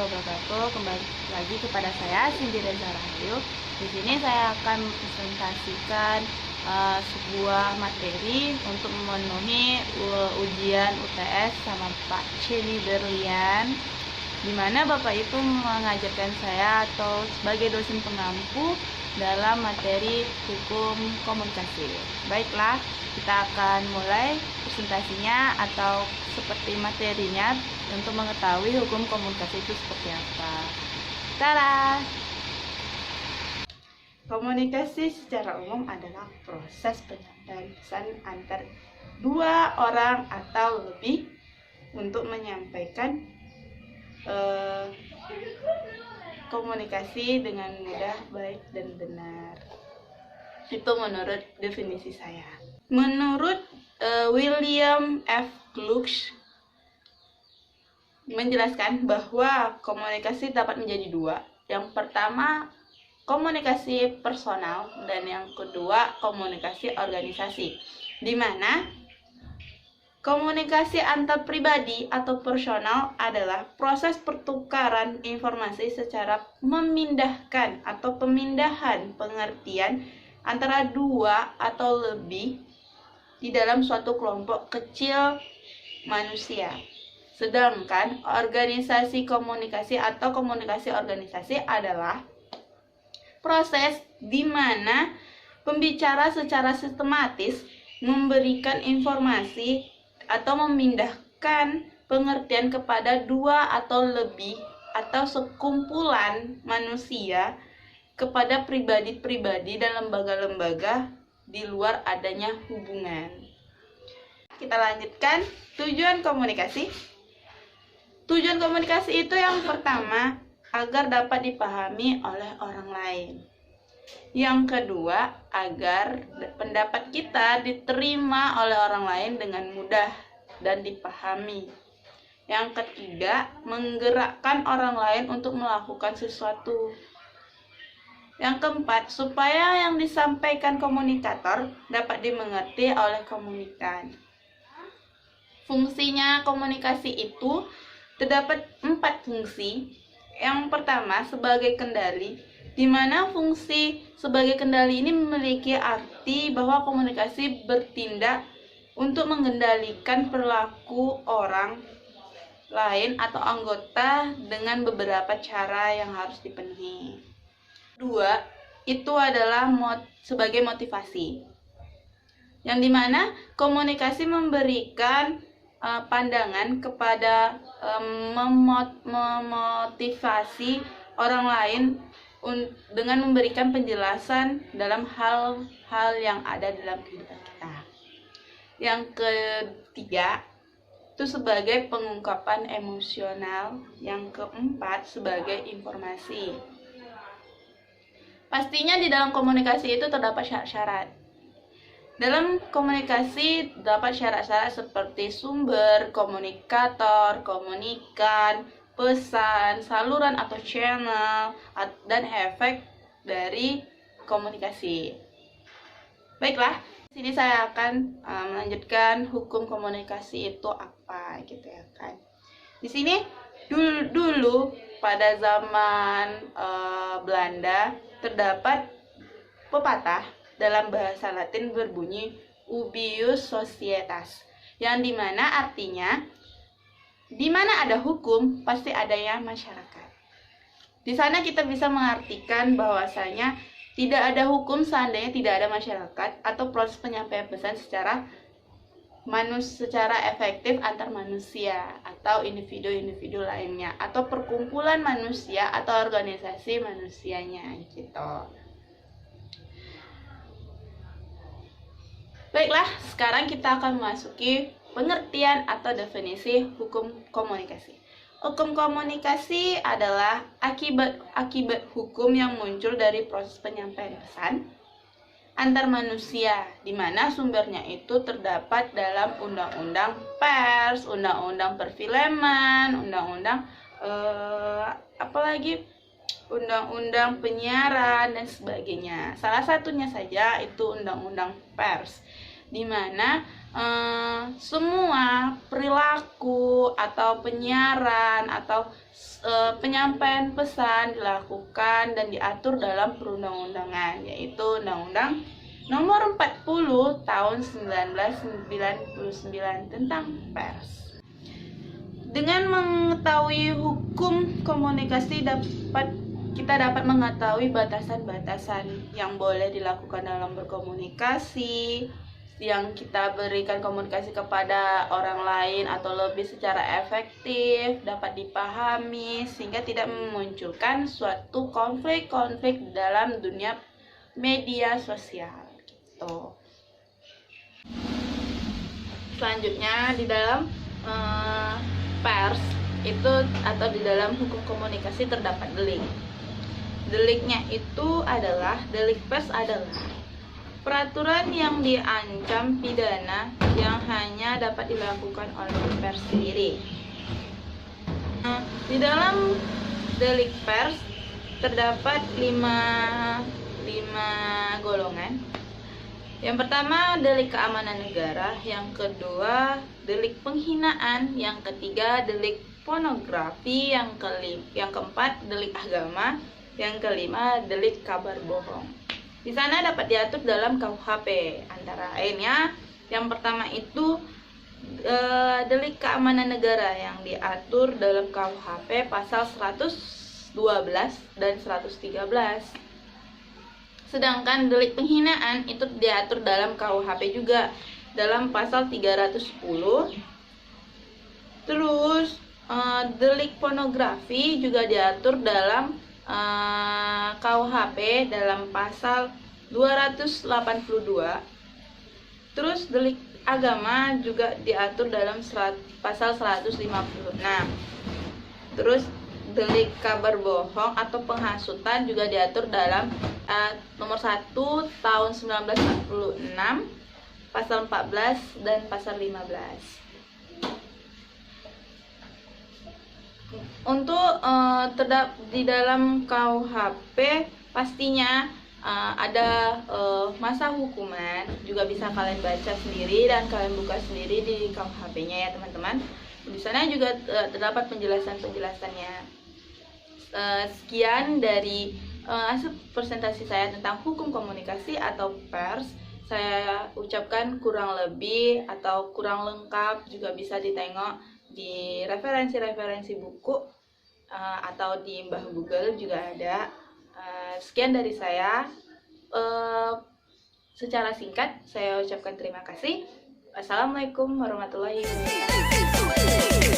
wabarakatuh. Kembali lagi kepada saya Cindy Reza Rahayu. Di sini saya akan presentasikan sebuah materi untuk memenuhi ujian UTS sama Pak Ceni Berlian, di mana Bapak itu mengajarkan saya atau sebagai dosen pengampu dalam materi hukum komunikasi. Baiklah, kita akan mulai presentasinya atau seperti materinya untuk mengetahui hukum komunikasi itu seperti apa. Tada! Komunikasi secara umum adalah proses penyampaian pesan antar dua orang atau lebih untuk menyampaikan komunikasi dengan mudah, baik, dan benar. Itu menurut definisi saya. Menurut William F. Gluck menjelaskan bahwa komunikasi dapat menjadi dua. Yang pertama, komunikasi personal, dan yang kedua, komunikasi organisasi. Di mana komunikasi antar pribadi atau personal adalah proses pertukaran informasi secara memindahkan atau pemindahan pengertian antara dua atau lebih di dalam suatu kelompok kecil manusia. Sedangkan organisasi komunikasi atau komunikasi organisasi adalah proses di mana pembicara secara sistematis memberikan informasi atau memindahkan pengertian kepada dua atau lebih atau sekumpulan manusia kepada pribadi-pribadi dan lembaga-lembaga di luar adanya hubungan. Kita lanjutkan tujuan komunikasi. Tujuan komunikasi itu yang pertama, agar dapat dipahami oleh orang lain. Yang kedua, agar pendapat kita diterima oleh orang lain dengan mudah dan dipahami. Yang ketiga, menggerakkan orang lain untuk melakukan sesuatu. Yang keempat, supaya yang disampaikan komunikator dapat dimengerti oleh komunikan. Fungsinya komunikasi itu terdapat 4 fungsi. Yang pertama, sebagai kendali, di mana fungsi sebagai kendali ini memiliki arti bahwa komunikasi bertindak untuk mengendalikan perilaku orang lain atau anggota dengan beberapa cara yang harus dipenuhi. Dua, itu adalah sebagai motivasi, yang dimana komunikasi memberikan pandangan kepada memotivasi orang lain dengan memberikan penjelasan dalam hal-hal yang ada dalam kehidupan kita. Yang ketiga, itu sebagai pengungkapan emosional. Yang keempat, sebagai informasi. Pastinya di dalam komunikasi itu terdapat syarat-syarat. Dalam komunikasi dapat syarat-syarat seperti sumber, komunikator, komunikan, pesan, saluran atau channel, dan efek dari komunikasi. Baiklah, di sini saya akan melanjutkan hukum komunikasi itu apa, gitu ya kan. Di sini dulu pada zaman Belanda terdapat pepatah dalam bahasa Latin berbunyi ubius societas, yang dimana artinya di mana ada hukum pasti adanya masyarakat. Di sana kita bisa mengartikan bahwasanya tidak ada hukum seandainya tidak ada masyarakat atau proses penyampaian pesan secara efektif antar manusia atau individu-individu lainnya atau perkumpulan manusia atau organisasi manusianya gitu. Baiklah, sekarang kita akan memasuki pengertian atau definisi hukum komunikasi. Hukum komunikasi adalah akibat hukum yang muncul dari proses penyampaian pesan antar manusia, di mana sumbernya itu terdapat dalam undang-undang pers, undang-undang perfilman, undang-undang undang-undang penyiaran dan sebagainya. Salah satunya saja itu undang-undang pers, di mana semua perilaku atau penyiaran atau penyampaian pesan dilakukan dan diatur dalam perundang-undangan, yaitu Undang-Undang Nomor 40 Tahun 1999 tentang pers. Dengan mengetahui hukum komunikasi kita dapat mengetahui batasan-batasan yang boleh dilakukan dalam berkomunikasi, yang kita berikan komunikasi kepada orang lain atau lebih secara efektif, dapat dipahami sehingga tidak memunculkan suatu konflik-konflik dalam dunia media sosial gitu. Selanjutnya di dalam pers itu atau di dalam hukum komunikasi terdapat delik. Deliknya itu adalah delik pers adalah peraturan yang diancam pidana yang hanya dapat dilakukan oleh pers sendiri. Di dalam delik pers terdapat lima golongan. Yang pertama delik keamanan negara, yang kedua delik penghinaan, yang ketiga delik pornografi, yang keempat delik agama, yang kelima delik kabar bohong. Di sana dapat diatur dalam KUHP, antara lainnya yang pertama itu delik keamanan negara yang diatur dalam KUHP pasal 112 dan 113. Sedangkan delik penghinaan itu diatur dalam KUHP juga dalam pasal 310. Terus delik pornografi juga diatur dalam KUHP dalam pasal 282. Terus delik agama juga diatur dalam pasal 156. Terus delik kabar bohong atau penghasutan juga diatur dalam nomor 1 tahun 1946, pasal 14 dan pasal 15. Untuk di dalam KUHP pastinya ada masa hukuman, juga bisa kalian baca sendiri dan kalian buka sendiri di KUHP-nya ya teman-teman. Di sana juga terdapat penjelasan-penjelasannya. Sekian dari hasil presentasi saya tentang hukum komunikasi atau pers. Saya ucapkan kurang lebih atau kurang lengkap juga bisa ditengok di referensi-referensi buku atau di Mbah Google juga ada. Sekian dari saya. Secara singkat saya ucapkan terima kasih. Assalamualaikum warahmatullahi wabarakatuh.